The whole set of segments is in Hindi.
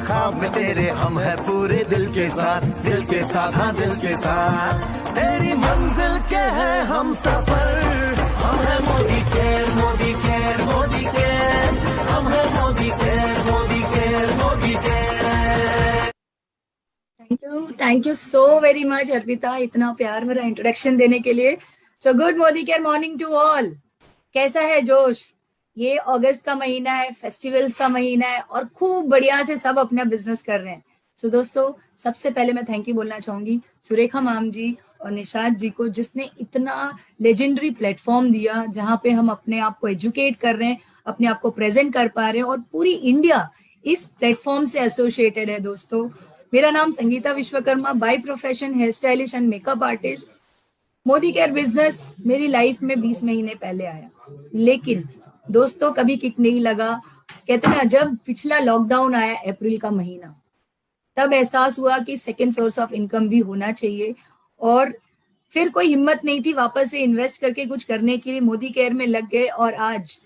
ख्वाब में तेरे हम है पूरे दिल के साथ, दिल के साथ, हाँ दिल के साथ। तेरी मंजिल के है हम सफर, हम है Modicare, Modicare, Modicare, हम है Modicare, Modicare, Modicare. Thank you so very much Arpita, इतना प्यार भरा इंट्रोडक्शन देने के लिए। So good Modicare morning to all. कैसा है जोश? ये अगस्त का महीना है, फेस्टिवल्स का महीना है और खूब बढ़िया से सब अपना बिजनेस कर रहे हैं। सो दोस्तों, सबसे पहले मैं थैंक यू बोलना चाहूंगी सुरेखा मैम जी और निशाद जी को, जिसने इतना लेजेंडरी प्लेटफॉर्म दिया जहाँ पे हम अपने आप को एजुकेट कर रहे हैं, अपने आप को प्रेजेंट कर पा रहे हैं और पूरी इंडिया इस प्लेटफॉर्म से एसोसिएटेड है। दोस्तों, मेरा नाम Sangeeta Vishwakarma, by profession hair stylish and makeup artist. Modicare business मेरी लाइफ में 20 महीने पहले आया, लेकिन दोस्तों कभी किक नहीं लगा। कहते ना, जब पिछला लॉकडाउन आया अप्रैल का महीना, तब एहसास हुआ कि सेकेंड सोर्स ऑफ इनकम भी होना चाहिए और फिर कोई हिम्मत नहीं थी वापस से इन्वेस्ट करके कुछ करने के लिए। मोदी केयर में लग गए और आज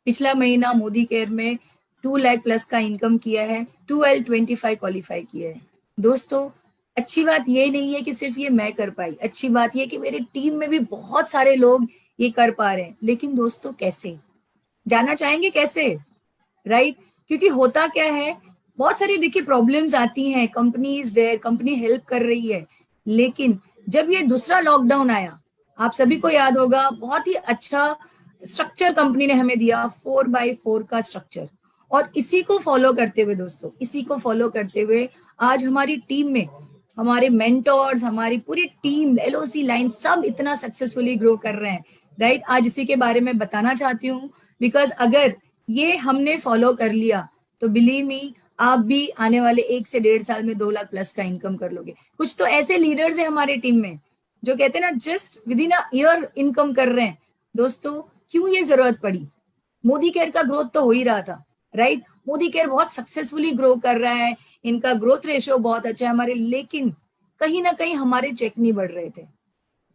पिछला महीना मोदी केयर में 2 लाख प्लस का इनकम किया है, 2L25 क्वालिफाई किया है। दोस्तों, अच्छी बात ये नहीं है कि सिर्फ ये मैं कर पाई, अच्छी बात ये कि मेरी टीम में भी बहुत सारे लोग ये कर पा रहे हैं। लेकिन दोस्तों, कैसे जानना चाहेंगे कैसे? राइट? क्योंकि होता क्या है, बहुत सारी देखिए प्रॉब्लम्स आती हैं, कंपनीज देयर, कंपनी हेल्प कर रही है, लेकिन जब ये दूसरा लॉकडाउन आया, आप सभी को याद होगा, बहुत ही अच्छा स्ट्रक्चर कंपनी ने हमें दिया, 4x4 का स्ट्रक्चर। और इसी को फॉलो करते हुए दोस्तों, इसी को फॉलो करते हुए आज हमारी टीम में हमारे मेंटोर्स, हमारी पूरी टीम, LOC लाइन, सब इतना सक्सेसफुली ग्रो कर रहे हैं। राइट? आज इसी के बारे में बताना चाहती हूँ, बिकॉज अगर ये हमने फॉलो कर लिया तो बिलीव मी, आप भी आने वाले 1 से 1.5 साल में 2 लाख प्लस का इनकम कर लोगे। कुछ तो ऐसे लीडर्स हैं हमारे टीम में जो कहते हैं ना, just with in a year income कर रहे हैं। दोस्तों, क्यों ये जरूरत पड़ी? मोदी केयर का ग्रोथ तो हो ही रहा था। राइट? मोदी केयर बहुत सक्सेसफुली ग्रो कर रहा है, इनका ग्रोथ रेशियो बहुत अच्छा है हमारे, लेकिन कहीं ना कहीं हमारे चेक नहीं बढ़ रहे थे।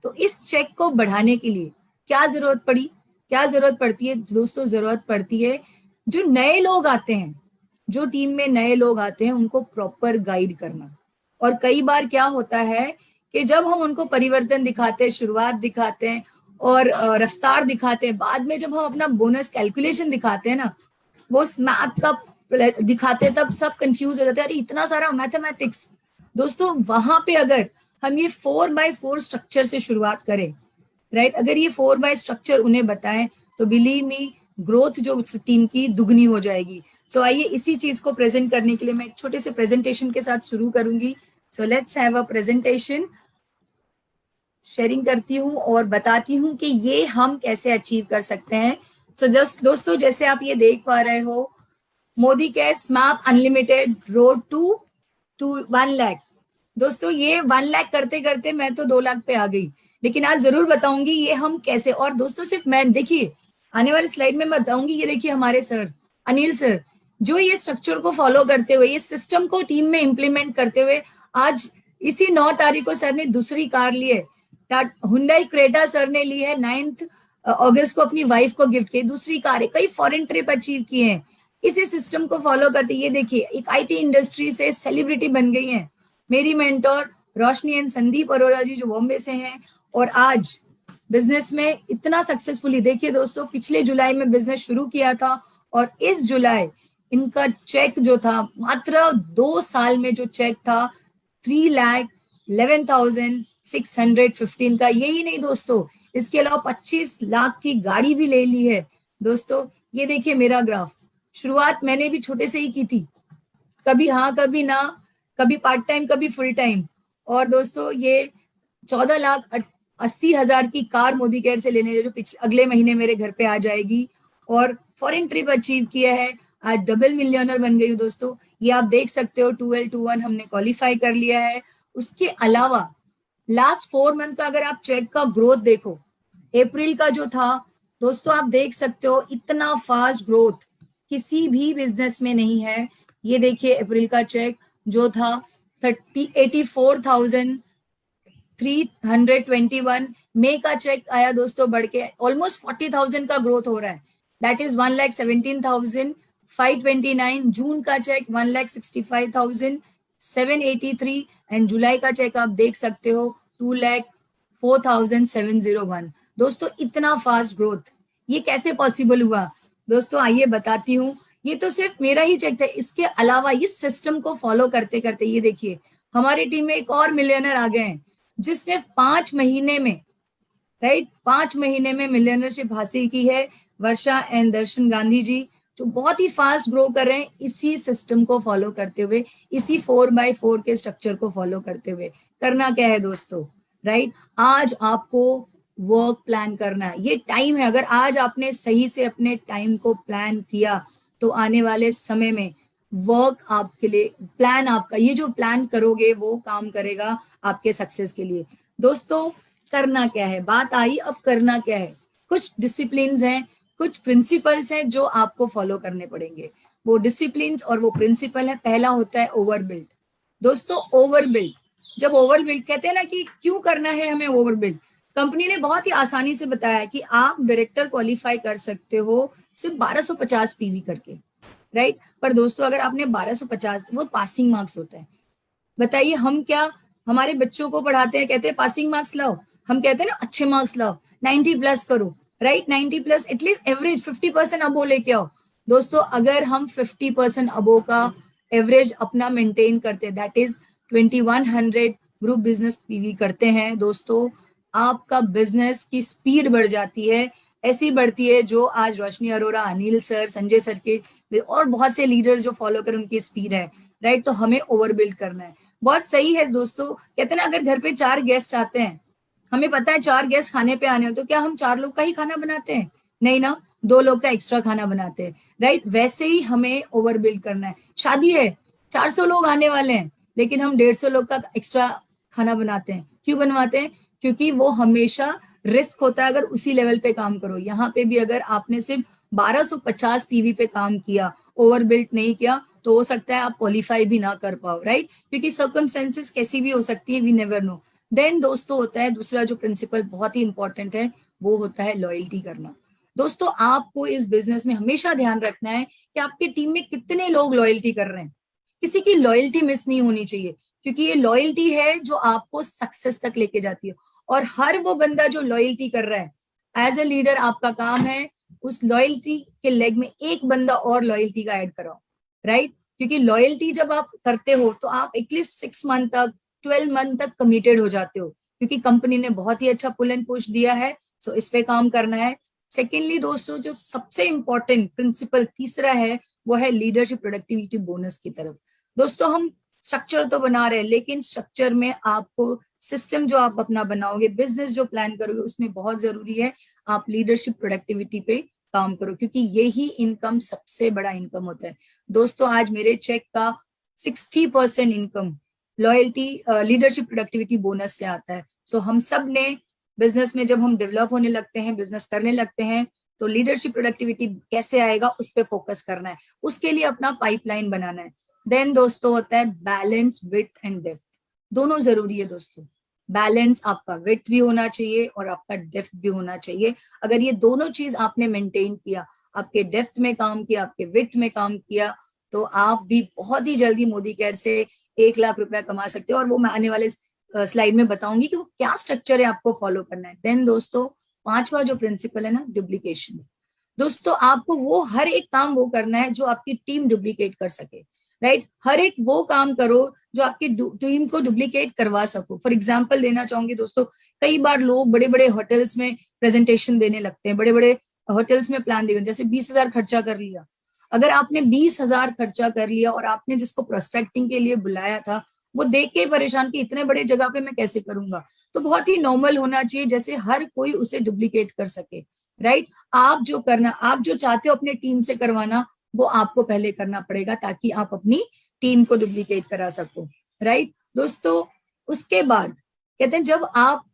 तो इस चेक को बढ़ाने के लिए क्या जरूरत पड़ी? क्या जरूरत पड़ती है दोस्तों? जरूरत पड़ती है जो नए लोग आते हैं, जो टीम में नए लोग आते हैं, उनको प्रॉपर गाइड करना। और कई बार क्या होता है कि जब हम उनको परिवर्तन दिखाते हैं, शुरुआत दिखाते हैं और रफ्तार दिखाते हैं, बाद में जब हम अपना बोनस कैलकुलेशन दिखाते हैं ना, वो मैथ का दिखाते हैं, तब सब कंफ्यूज हो जाते हैं, अरे इतना सारा मैथमेटिक्स। दोस्तों, वहां पे अगर हम ये 4x4 स्ट्रक्चर से शुरुआत करें, राइट, अगर ये 4x स्ट्रक्चर उन्हें बताएं, तो बिलीव मी, ग्रोथ जो टीम की दुगनी हो जाएगी। सो आइए इसी चीज को प्रेजेंट करने के लिए मैं एक छोटे से प्रेजेंटेशन के साथ शुरू करूंगी। So let's have a presentation. Sharing करती हूँ और बताती हूँ कि ये हम कैसे अचीव कर सकते हैं। सो दोस्तों, जैसे आप ये देख पा रहे हो, मोदी केयर स्मैप अनलिमिटेड रोड टू 1 लाख। दोस्तों, ये 1 लाख करते करते मैं तो 2 लाख पे आ गई, लेकिन आज जरूर बताऊंगी ये हम कैसे। और दोस्तों, सिर्फ मैं, देखिए आने वाली स्लाइड में बताऊंगी, ये देखिए हमारे सर अनिल सर, जो ये स्ट्रक्चर को फॉलो करते हुए, ये सिस्टम को टीम में इंप्लीमेंट करते हुए, आज इसी 9 तारीख को सर ने दूसरी कार ली है। हुंडई क्रेटा सर ने ली है 9 अगस्त को अपनी वाइफ को गिफ्ट की, दूसरी कार है। कई फॉरेन ट्रिप अचीव किए हैं इसी सिस्टम को फॉलो करते। ये देखिए, एक IT इंडस्ट्री से सेलिब्रिटी बन गई हैं मेरी मेंटोर रोशनी एंड संदीप अरोड़ा जी, जो बॉम्बे से हैं, और आज बिजनेस में इतना सक्सेसफुली, देखिए दोस्तों, पिछले जुलाई में बिजनेस शुरू किया था और इस जुलाई इनका चेक जो था, मात्र 2 साल में जो चेक था 3,11,615 का। यही नहीं दोस्तों, इसके अलावा 25 लाख की गाड़ी भी ले ली है। दोस्तों, ये देखिए मेरा ग्राफ, शुरुआत मैंने भी छोटे से ही की थी, कभी हाँ कभी ना, कभी पार्ट टाइम कभी फुल टाइम। और दोस्तों, ये 14,80,000 की कार मोदी केयर से लेने, जो अगले महीने मेरे घर पे आ जाएगी, और फॉरेन ट्रिप अचीव किया है, आज डबल मिलियनर बन गई हूँ। दोस्तों, ये आप देख सकते हो, 2L21 हमने क्वालिफाई कर लिया है। उसके अलावा लास्ट 4 मंथ का अगर आप चेक का ग्रोथ देखो, अप्रैल का जो था दोस्तों, आप देख सकते हो इतना फास्ट ग्रोथ किसी भी बिजनेस में नहीं है। ये देखिए अप्रैल का चेक जो था 84,321। मई का चेक आया दोस्तों बढ़ के ऑलमोस्ट 40,000 का ग्रोथ हो रहा है, दैट इज 1,17,000 529, जून का चेक 1,65,783 एंड जुलाई का चेक आप देख सकते हो 2,04,701। दोस्तों इतना फास्ट ग्रोथ, ये कैसे पॉसिबल हुआ? दोस्तों आइए बताती हूँ। ये तो सिर्फ मेरा ही चेक था, इसके अलावा इस सिस्टम को फॉलो करते करते ये देखिए हमारी टीम में एक और मिलियनर आ गए हैं जिसने 5 महीने में, राइट, 5 महीने में मिलियनरशिप हासिल की है। वर्षा एंड दर्शन गांधी जी जो बहुत ही फास्ट ग्रो कर रहे हैं इसी सिस्टम को फॉलो करते हुए, इसी 4x4 के स्ट्रक्चर को फॉलो करते हुए। करना क्या है दोस्तों, राइट? आज आपको वर्क प्लान करना है, ये टाइम है। अगर आज आपने सही से अपने टाइम को प्लान किया तो आने वाले समय में वर्क आपके लिए, प्लान आपका, ये जो प्लान करोगे वो काम करेगा आपके सक्सेस के लिए। दोस्तों करना क्या है, बात आई अब करना क्या है। कुछ डिसिप्लिन्स हैं, कुछ प्रिंसिपल्स हैं जो आपको फॉलो करने पड़ेंगे। वो डिसिप्लिन्स और वो प्रिंसिपल है, पहला होता है ओवरबिल्ड। दोस्तों ओवरबिल्ड, जब ओवरबिल्ड कहते हैं ना कि क्यों करना है हमें ओवरबिल्ड, कंपनी ने बहुत ही आसानी से बताया कि आप डायरेक्टर क्वालिफाई कर सकते हो सिर्फ 1250 पीवी करके, राइट? पर दोस्तों अगर आपने 1250, वो पासिंग मार्क्स होता है। बताइए हम क्या हमारे बच्चों को पढ़ाते हैं, कहते हैं पासिंग मार्क्स लाओ, हम कहते हैं ना अच्छे मार्क्स लाओ, 90 प्लस करो, राइट? 90 प्लस, एटलीस्ट एवरेज 50% अबो लेके आओ। दोस्तों अगर हम 50% अबो का एवरेज अपना मेंटेन करते, that is 2100 group business PV करते हैं दोस्तों, आपका बिजनेस की स्पीड बढ़ जाती है, ऐसी बढ़ती है जो आज रोशनी अरोरा, अनिल सर, संजय सर के और बहुत से लीडर्स जो फॉलो कर उनकी स्पीड है, राइट? तो हमें ओवरबिल्ड करना है। बहुत सही है दोस्तों, कहते हैं ना अगर घर पे 4 गेस्ट आते हैं, हमें पता है 4 गेस्ट खाने पे आने हो, तो क्या हम 4 लोग का ही खाना बनाते हैं? नहीं ना, 2 लोग का एक्स्ट्रा खाना बनाते हैं, राइट? वैसे ही हमें ओवरबिल्ड करना है। शादी है, 400 लोग आने वाले हैं, लेकिन हम 150 लोग का एक्स्ट्रा खाना बनाते हैं। क्यों बनवाते हैं? क्योंकि वो हमेशा रिस्क होता है अगर उसी लेवल पे काम करो। यहाँ पे भी अगर आपने सिर्फ 1250 पीवी पे काम किया, ओवरबिल्ड नहीं किया, तो हो सकता है आप क्वालिफाई भी ना कर पाओ, राइट? क्योंकि सर्कमस्टेंसेस कैसी भी हो सकती है, वी नेवर नो। देन दोस्तों होता है दूसरा जो प्रिंसिपल बहुत ही इंपॉर्टेंट है, वो होता है लॉयल्टी करना। दोस्तों आपको इस बिजनेस में हमेशा ध्यान रखना है कि आपके टीम में कितने लोग लॉयल्टी कर रहे हैं। किसी की लॉयल्टी मिस नहीं होनी चाहिए, क्योंकि ये लॉयल्टी है जो आपको सक्सेस तक लेके जाती है। और हर वो बंदा जो लॉयल्टी कर रहा है, एज ए लीडर आपका काम है उस लॉयल्टी के लेग में एक बंदा और लॉयल्टी का ऐड कराओ, राइट? क्योंकि लॉयल्टी जब आप करते हो तो आप एटलीस्ट 6 मंथ तक, 12 मंथ तक कमिटेड हो जाते हो, क्योंकि कंपनी ने बहुत ही अच्छा पुल एंड पुश दिया है। सो इस पे काम करना है। सेकेंडली दोस्तों जो सबसे इंपॉर्टेंट प्रिंसिपल तीसरा है, वो है लीडरशिप प्रोडक्टिविटी बोनस की तरफ। दोस्तों हम स्ट्रक्चर तो बना रहे हैं, लेकिन स्ट्रक्चर में आपको सिस्टम जो आप अपना बनाओगे, बिजनेस जो प्लान करोगे, उसमें बहुत जरूरी है आप लीडरशिप प्रोडक्टिविटी पे काम करो, क्योंकि यही इनकम सबसे बड़ा इनकम होता है। दोस्तों आज मेरे चेक का 60% income loyalty, leadership productivity bonus से आता है। सो हम सब ने बिजनेस में जब हम डेवलप होने लगते हैं, बिजनेस करने लगते हैं, तो लीडरशिप प्रोडक्टिविटी कैसे आएगा उस पर फोकस करना है, उसके लिए अपना पाइपलाइन बनाना है। देन दोस्तों होता है बैलेंस, विड्थ एंड डेप्थ, दोनों जरूरी है दोस्तों। बैलेंस, आपका विड्थ भी होना चाहिए और आपका डेप्थ भी होना चाहिए। अगर ये दोनों चीज आपने मेंटेन किया, आपके डेप्थ में काम किया, आपके विड्थ में काम किया, तो आप भी बहुत ही जल्दी मोदी केयर से 1 लाख रुपया कमा सकते हो। और वो मैं आने वाले स्लाइड में बताऊंगी कि वो क्या स्ट्रक्चर है आपको फॉलो करना है। देन दोस्तों 5वां जो प्रिंसिपल है ना, डुप्लीकेशन। दोस्तों आपको वो हर एक काम वो करना है जो आपकी टीम डुप्लीकेट कर सके, राइट? हर एक वो काम करो जो आपकी टीम को डुप्लीकेट करवा सको। फॉर एग्जांपल देना चाहूंगी दोस्तों, कई बार लोग बड़े बड़े होटल्स में प्रेजेंटेशन देने लगते हैं, बड़े बड़े होटल्स में प्लान देंगे, जैसे 20,000 खर्चा कर लिया। अगर आपने 20,000 खर्चा कर लिया और आपने जिसको प्रोस्पेक्टिंग के लिए बुलाया था वो देख के परेशान कि इतने बड़े जगह पे मैं कैसे करूंगा, तो बहुत ही नॉर्मल होना चाहिए जैसे हर कोई उसे डुप्लीकेट कर सके, राइट? आप जो करना, आप जो चाहते हो अपने टीम से करवाना, वो आपको पहले करना पड़ेगा ताकि आप अपनी टीम को डुप्लीकेट करा सको, राइट दोस्तों? उसके बाद कहते हैं जब आप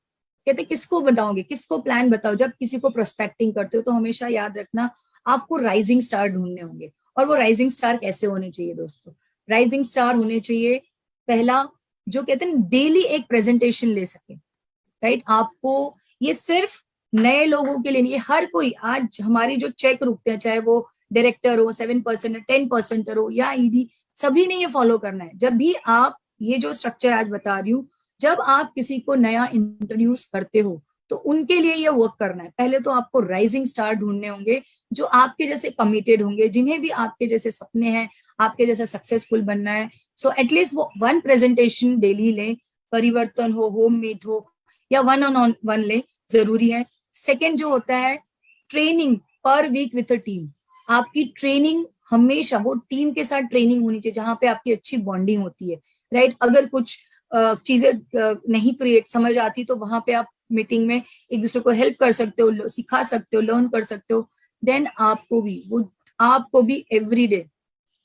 कहते हैं किसको बताओगे, किसको प्लान बताओ, जब किसी को प्रोस्पेक्टिंग करते हो तो हमेशा याद रखना आपको राइजिंग स्टार ढूंढने होंगे। और वो राइजिंग स्टार कैसे होने चाहिए दोस्तों? राइजिंग स्टार होने चाहिए पहला जो कहते हैं डेली एक प्रेजेंटेशन ले सके, राइट? आपको ये सिर्फ नए लोगों के लिए नहीं, ये हर कोई, आज हमारी जो चेक रुकते हैं, चाहे वो डायरेक्टर हो, 7% 10% हो या ईडी, सभी ने ये फॉलो करना है। जब भी आप, ये जो स्ट्रक्चर आज बता रही हूँ, जब आप किसी को नया इंट्रोड्यूस करते हो तो उनके लिए ये वर्क करना है। पहले तो आपको राइजिंग स्टार ढूंढने होंगे जो आपके जैसे कमिटेड होंगे, जिन्हें भी आपके जैसे सपने हैं, आपके जैसा सक्सेसफुल बनना है। सो एटलीस्ट वो 1 प्रेजेंटेशन डेली ले, परिवर्तन हो, होममेड हो या 1 on 1 ले, जरूरी है। सेकेंड जो होता है, training per week with a team. आपकी ट्रेनिंग हमेशा वो टीम के साथ ट्रेनिंग होनी चाहिए, जहां पे आपकी अच्छी बॉन्डिंग होती है, राइट। अगर कुछ चीजें नहीं क्रिएट समझ आती तो वहां पे आप मीटिंग में एक दूसरे को हेल्प कर सकते हो, सिखा सकते हो, लर्न कर सकते हो। देन आपको भी एवरी डे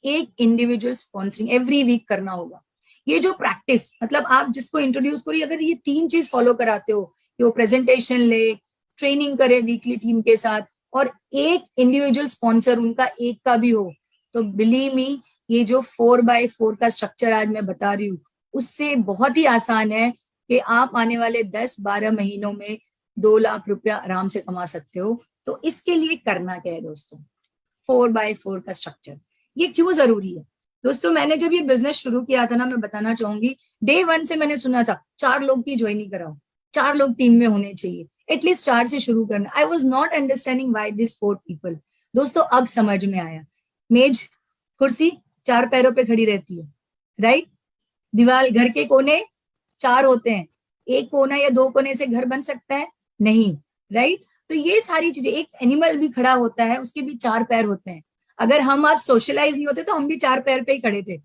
एक इंडिविजुअल स्पॉन्सरिंग एवरी वीक करना होगा। ये जो प्रैक्टिस, मतलब आप जिसको इंट्रोड्यूस करो, अगर ये 3 चीज फॉलो कराते हो, वो प्रेजेंटेशन ले, ट्रेनिंग करे वीकली टीम के साथ, और एक इंडिविजुअल स्पॉन्सर उनका एक का भी हो, तो बिलीव मी, ये जो 4x4 का स्ट्रक्चर आज मैं बता रही हूँ, उससे बहुत ही आसान है कि आप आने वाले 10-12 महीनों में 2 लाख रुपया आराम से कमा सकते हो। तो इसके लिए करना क्या है दोस्तों, 4x4 का स्ट्रक्चर। ये क्यों जरूरी है दोस्तों? मैंने जब ये बिजनेस शुरू किया था ना, मैं बताना चाहूंगी, डे 1 से मैंने सुना था 4 लोग की ज्वाइनिंग कराओ, 4 लोग टीम में होने चाहिए, एटलीस्ट 4 से शुरू करना। I was not understanding why this 4 people. दोस्तों अब समझ में आया। मेज, कुर्सी 4 पैरों पे खड़ी रहती है, राइट। दीवार, घर के कोने 4 होते हैं, एक कोना या 2 कोने से घर बन सकता है? नहीं, राइट। तो ये सारी चीजें, एक एनिमल भी खड़ा होता है, उसके भी 4 पैर होते हैं। अगर हम आज सोशलाइज नहीं होते तो हम भी 4 पैर पे ही खड़े थे,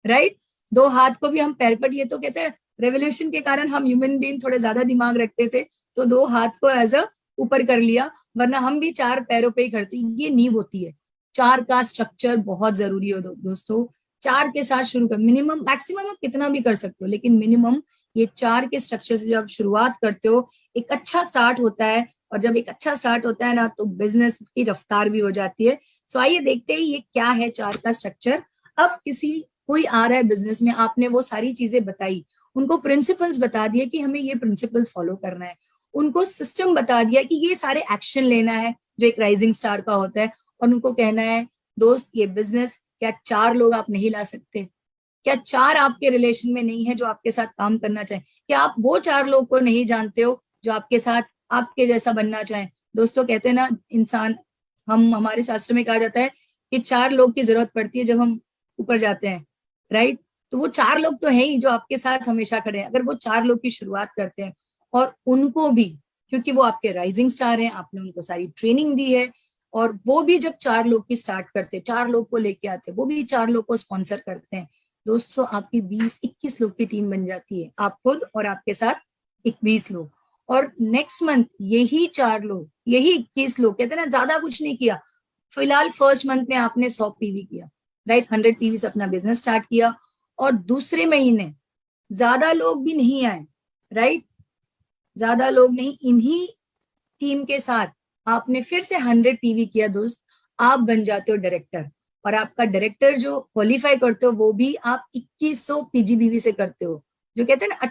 राइट। 2 हाथ को भी हम पैर पर, ये तो कहते हैं रेवोल्यूशन के कारण हम ह्यूमन बीइंग थोड़े ज्यादा दिमाग रखते थे, तो 2 हाथ को एज अ ऊपर कर लिया, वरना हम भी 4 पैरों पे ही खड़ते। ये नींव होती है। 4 का स्ट्रक्चर बहुत जरूरी है दोस्तों। 4 के साथ शुरू कर, मिनिमम, मैक्सिमम आप कितना भी कर सकते हो, लेकिन मिनिमम ये 4 के स्ट्रक्चर से जब शुरुआत करते हो, एक अच्छा स्टार्ट होता है। और जब एक अच्छा स्टार्ट होता है ना, तो बिजनेस की रफ्तार भी हो जाती है। सो आइए देखते हैं ये क्या है 4 का स्ट्रक्चर। अब कोई आ रहा है बिजनेस में, आपने वो सारी चीजें बताई, उनको प्रिंसिपल्स बता दिए कि हमें ये प्रिंसिपल फॉलो करना है, उनको सिस्टम बता दिया कि ये सारे एक्शन लेना है जो एक राइजिंग स्टार का होता है, और उनको कहना है दोस्त, ये बिजनेस, क्या 4 लोग आप नहीं ला सकते? क्या 4 आपके रिलेशन में नहीं है जो आपके साथ काम करना चाहें? क्या आप वो 4 लोग को नहीं जानते हो जो आपके साथ आपके जैसा बनना चाहें? दोस्तों कहते हैं ना, इंसान, हमारे शास्त्र में कहा जाता है कि 4 लोग की जरूरत पड़ती है जब हम ऊपर जाते हैं, राइट। तो वो 4 लोग तो है ही जो आपके साथ हमेशा खड़े हैं। अगर वो 4 लोग की शुरुआत करते हैं, और उनको भी, क्योंकि वो आपके राइजिंग स्टार हैं, आपने उनको सारी ट्रेनिंग दी है, और वो भी जब 4 लोग की स्टार्ट करते हैं, 4 लोग को लेके आते हैं, वो भी 4 लोग को स्पॉन्सर करते हैं, दोस्तों आपकी 20-21 लोग की टीम बन जाती है, आप खुद और आपके साथ 21 लोग। और नेक्स्ट मंथ यही 4 लोग, यही 21 लोग, कहते हैं ना, ज्यादा कुछ नहीं किया, फिलहाल फर्स्ट मंथ में आपने 100 पीवी किया, राइट, 100 पीवी से अपना बिजनेस स्टार्ट किया, और दूसरे महीने ज्यादा लोग भी नहीं आए, राइट, ज्यादा लोग नहीं, इन्हीं टीम के साथ आपने फिर से 100 पीवी किया दोस्त, आप बन जाते हो डायरेक्टर। और आपका डायरेक्टर जो क्वालिफाई करते हो, वो भी आप 2100 पीजीबीवी से करते हो, जो कहते हैं ना,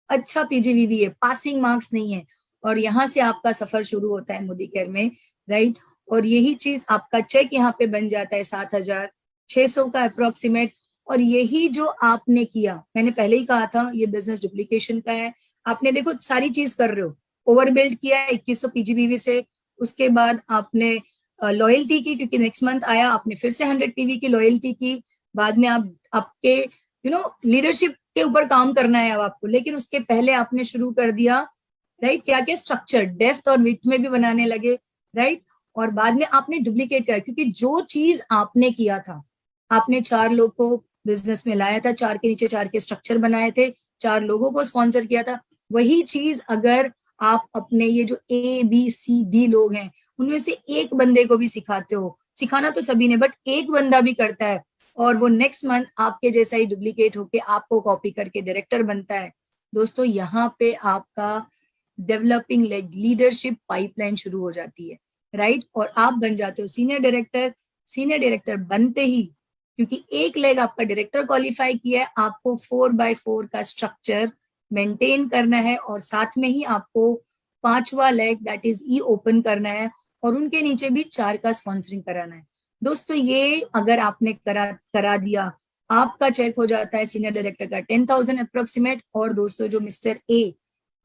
अच्छा पीजीबीवी है, पासिंग मार्क्स नहीं है। और यहाँ से आपका सफर शुरू होता है मोदी केयर में, राइट। और यही चीज, आपका चेक यहाँ पे बन जाता है 7600 का अप्रोक्सीमेट। और यही जो आपने किया, मैंने पहले ही कहा था, ये बिजनेस डुप्लीकेशन का है। आपने देखो सारी चीज कर रहे हो, ओवरबिल्ड किया है 2100 पीजीबीवी से, उसके बाद आपने लॉयल्टी की, क्योंकि नेक्स्ट मंथ आया, आपने फिर से 100 पीवी की लॉयल्टी की। बाद में आप आपके लीडरशिप के ऊपर काम करना है अब आपको, लेकिन उसके पहले आपने शुरू कर दिया, राइट, क्या क्या स्ट्रक्चर डेप्थ और विड्थ में भी बनाने लगे, राइट। और बाद में आपने डुप्लीकेट किया, क्योंकि जो चीज आपने किया था, आपने 4 लोग को बिजनेस में लाया था, 4 के नीचे 4 के स्ट्रक्चर बनाए थे, 4 लोगों को स्पॉन्सर किया था। वही चीज अगर आप अपने ये जो ABCD लोग हैं, उनमें से एक बंदे को भी सिखाते हो, सिखाना तो सभी ने, बट एक बंदा भी करता है, और वो नेक्स्ट मंथ आपके जैसा ही डुप्लीकेट होके आपको कॉपी करके डायरेक्टर बनता है, दोस्तों यहाँ पे आपका डेवलपिंग लीडरशिप पाइपलाइन शुरू हो जाती है, राइट। और आप बन जाते हो सीनियर डायरेक्टर। सीनियर डायरेक्टर बनते ही, क्योंकि एक लेग आपका डायरेक्टर क्वालिफाई किया है, आपको 4x4 का स्ट्रक्चर मेंटेन करना है, और साथ में ही आपको 5वां leg that is E open करना है और उनके नीचे भी 4 का स्पॉन्सरिंग कराना है। दोस्तों ये अगर आपने करा दिया, आपका चेक हो जाता है सीनियर डायरेक्टर का 10,000 अप्रोक्सीमेट। और दोस्तों जो मिस्टर ए,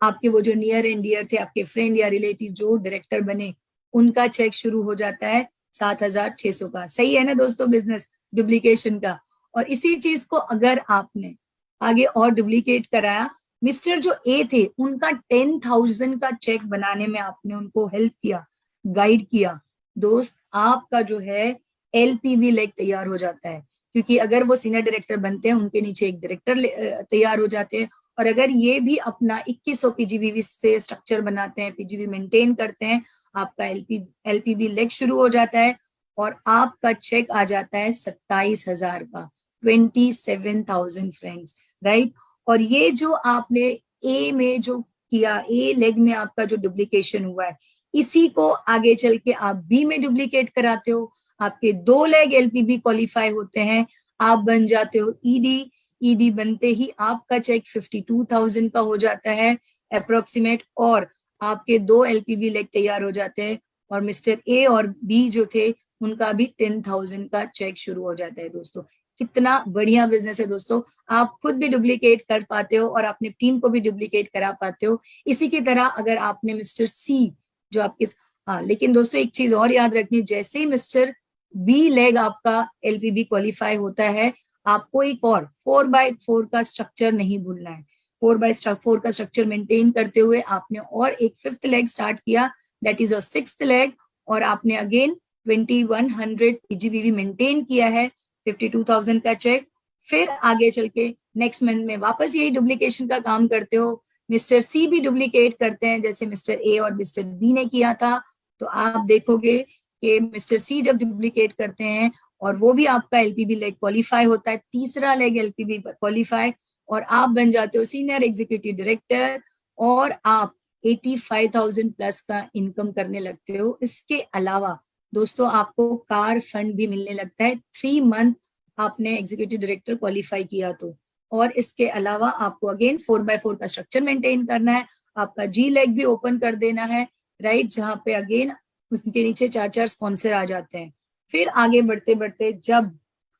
आपके वो जो नियर एंड डियर थे, आपके फ्रेंड या रिलेटिव जो डायरेक्टर बने, उनका चेक शुरू हो जाता है 7,600 का। सही है ना दोस्तों, बिजनेस डुप्लीकेशन का। और इसी चीज को अगर आपने आगे और डुप्लीकेट कराया, मिस्टर जो ए थे उनका 10,000 का चेक बनाने में आपने उनको हेल्प किया, गाइड किया, दोस्त आपका जो है एलपीवी लेग तैयार हो जाता है। क्योंकि अगर वो सीनियर डायरेक्टर बनते हैं, उनके नीचे एक डायरेक्टर तैयार हो जाते हैं। और अगर ये भी अपना 2100 पीजीबीवी से स्ट्रक्चर बनाते हैं, पीजीबी मेंटेन करते हैं, आपका एलपीबी लेग शुरू हो जाता है और आपका चेक आ जाता है 27,000 का, 27,000 फ्रेंड्स, राइट। और ये जो आपने ए में जो किया, ए लेग में आपका जो डुप्लीकेशन हुआ है, इसी को आगे चल के आप बी में डुप्लीकेट कराते हो, आपके 2 लेग एलपीबी क्वालिफाई होते हैं, आप बन जाते हो ईडी। ईडी बनते ही आपका चेक 52,000 का हो जाता है अप्रोक्सीमेट, और आपके 2 एलपीबी लेग तैयार हो जाते हैं। और मिस्टर ए और बी जो थे उनका भी 10,000 का चेक शुरू हो जाता है। दोस्तों कितना बढ़िया बिजनेस है दोस्तों, आप खुद भी डुप्लीकेट कर पाते हो और अपने टीम को भी डुप्लीकेट करा पाते हो। इसी की तरह अगर आपने मिस्टर सी जो आपके, हाँ लेकिन दोस्तों एक चीज और याद रखनी, जैसे ही मिस्टर बी लेग आपका एलपीबी क्वालिफाई होता है, आपको एक और 4x4 का स्ट्रक्चर नहीं भूलना है। 4x4 का स्ट्रक्चर मेंटेन करते हुए आपने और एक 5th लेग स्टार्ट किया, that is your 6th leg, और आपने अगेन 2100 पीजीबीवी मेंटेन किया है, 52,000 का चेक। फिर आगे चल के नेक्स्ट मंथ में वापस यही डुप्लीकेशन का काम करते हो, मिस्टर सी भी डुप्लीकेट करते हैं जैसे मिस्टर ए और मिस्टर बी ने किया था। तो आप देखोगे कि मिस्टर सी जब डुप्लीकेट करते हैं और वो भी आपका एलपीबी लेग क्वालिफाई होता है, तीसरा लेग एलपीबी क्वालिफाई, और आप बन जाते हो सीनियर एग्जीक्यूटिव डायरेक्टर, और आप 85,000 प्लस का इनकम करने लगते हो। इसके अलावा दोस्तों आपको कार फंड भी मिलने लगता है 3 मंथ आपने एग्जीक्यूटिव डायरेक्टर क्वालिफाई किया तो। और इसके अलावा आपको अगेन 4x4 का स्ट्रक्चर मेंटेन करना है, आपका जी लेग भी ओपन कर देना है, राइट, जहां पे अगेन उसके नीचे 4 स्पॉन्सर आ जाते हैं। फिर आगे बढ़ते बढ़ते जब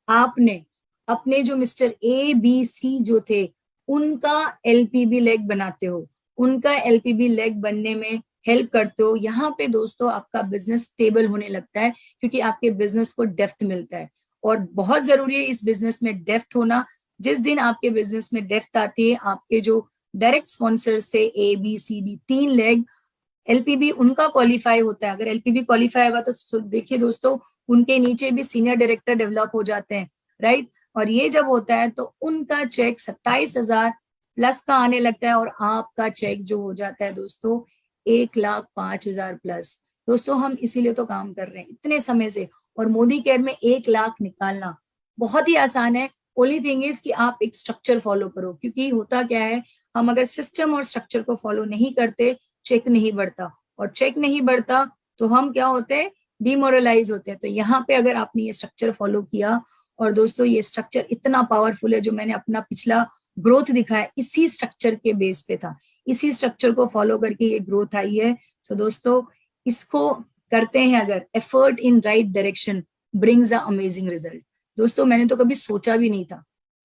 आपने अपने जो मिस्टर ए बी सी जो थे उनका एलपीबी लेग बनाते हो, उनका एलपीबी लेग बनने में हेल्प करते हो, यहाँ पे दोस्तों आपका बिजनेस स्टेबल होने लगता है, क्योंकि आपके बिजनेस को डेप्थ मिलता है। और बहुत जरूरी है इस बिजनेस में डेप्थ होना। जिस दिन आपके बिजनेस में डेप्थ आती है, आपके जो डायरेक्ट स्पॉन्सर्स थे A B C D 3 leg LPB उनका क्वालिफाई होता है। अगर एलपीबी क्वालिफाई होगा तो देखिए दोस्तों उनके नीचे भी सीनियर डायरेक्टर डेवलप हो जाते हैं, राइट। और ये जब होता है तो उनका चेक 27,000 प्लस का आने लगता है, और आपका चेक जो हो जाता है दोस्तों 1,05,000 प्लस। दोस्तों हम इसीलिए तो काम कर रहे हैं इतने समय से, और मोदी केयर में 1 लाख निकालना बहुत ही आसान है। ओनली थिंग इज कि आप एक स्ट्रक्चर फॉलो करो, क्योंकि होता क्या है, हम अगर सिस्टम और स्ट्रक्चर को फॉलो नहीं करते, चेक नहीं बढ़ता, और चेक नहीं बढ़ता तो हम क्या होते हैं, डिमोरलाइज होते हैं। तो यहाँ पे अगर आपने ये स्ट्रक्चर फॉलो किया, और दोस्तों ये स्ट्रक्चर इतना पावरफुल है, जो मैंने अपना पिछला ग्रोथ दिखाया इसी स्ट्रक्चर के बेस पे था, इसी स्ट्रक्चर को फॉलो करके ये ग्रोथ आई है। सो दोस्तों इसको करते हैं अगर, effort in right direction brings a amazing result. दोस्तों मैंने तो कभी सोचा भी नहीं था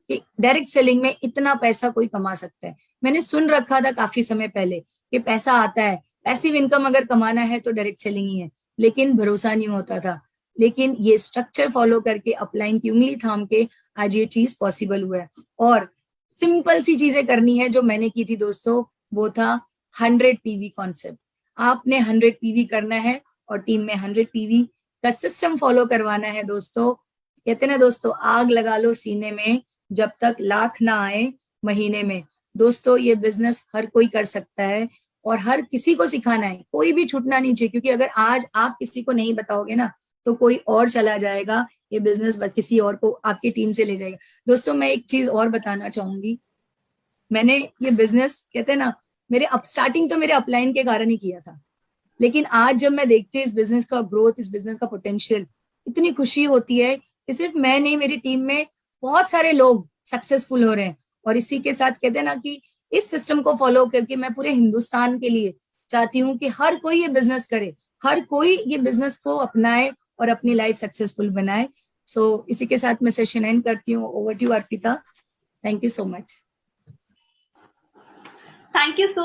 कि डायरेक्ट सेलिंग में इतना पैसा कोई कमा सकता है। मैंने सुन रखा था काफी समय पहले कि पैसा आता है, पैसिव इनकम अगर कमाना है तो डायरेक्ट सेलिंग ही है, लेकिन भरोसा नहीं होता था। लेकिन ये स्ट्रक्चर फॉलो करके, अपलाइन की उंगली थाम के आज ये चीज पॉसिबल हुआ है। और सिंपल सी चीजें करनी है जो मैंने की थी दोस्तों, वो था 100 पीवी कॉन्सेप्ट। आपने 100 पीवी करना है और टीम में 100 पीवी का सिस्टम फॉलो करवाना है। दोस्तों कहते ना दोस्तों, आग लगा लो सीने में जब तक लाख ना आए महीने में। दोस्तों ये बिजनेस हर कोई कर सकता है और हर किसी को सिखाना है, कोई भी छूटना नहीं चाहिए, क्योंकि अगर आज आप किसी को नहीं बताओगे ना तो कोई और चला जाएगा ये बिजनेस, किसी और को आपकी टीम से ले जाएगा। दोस्तों मैं एक चीज और बताना चाहूंगी, मैंने ये बिजनेस कहते हैं ना, मेरे स्टार्टिंग तो मेरे अपलाइन के कारण ही किया था, लेकिन आज जब मैं देखती हूँ इस बिजनेस का ग्रोथ, इस बिजनेस का पोटेंशियल, इतनी खुशी होती है कि सिर्फ मैं नहीं, मेरी टीम में बहुत सारे लोग सक्सेसफुल हो रहे हैं। और इसी के साथ कहते हैं ना कि इस सिस्टम को फॉलो करके मैं पूरे हिंदुस्तान के लिए चाहती हूँ कि हर कोई ये बिजनेस करे, हर कोई ये बिजनेस को अपनाए और अपनी लाइफ सक्सेसफुल बनाए। सो इसी के साथ मैं सेशन एंड करती हूँ। Over to you Arpita. Thank you so much. Thank you so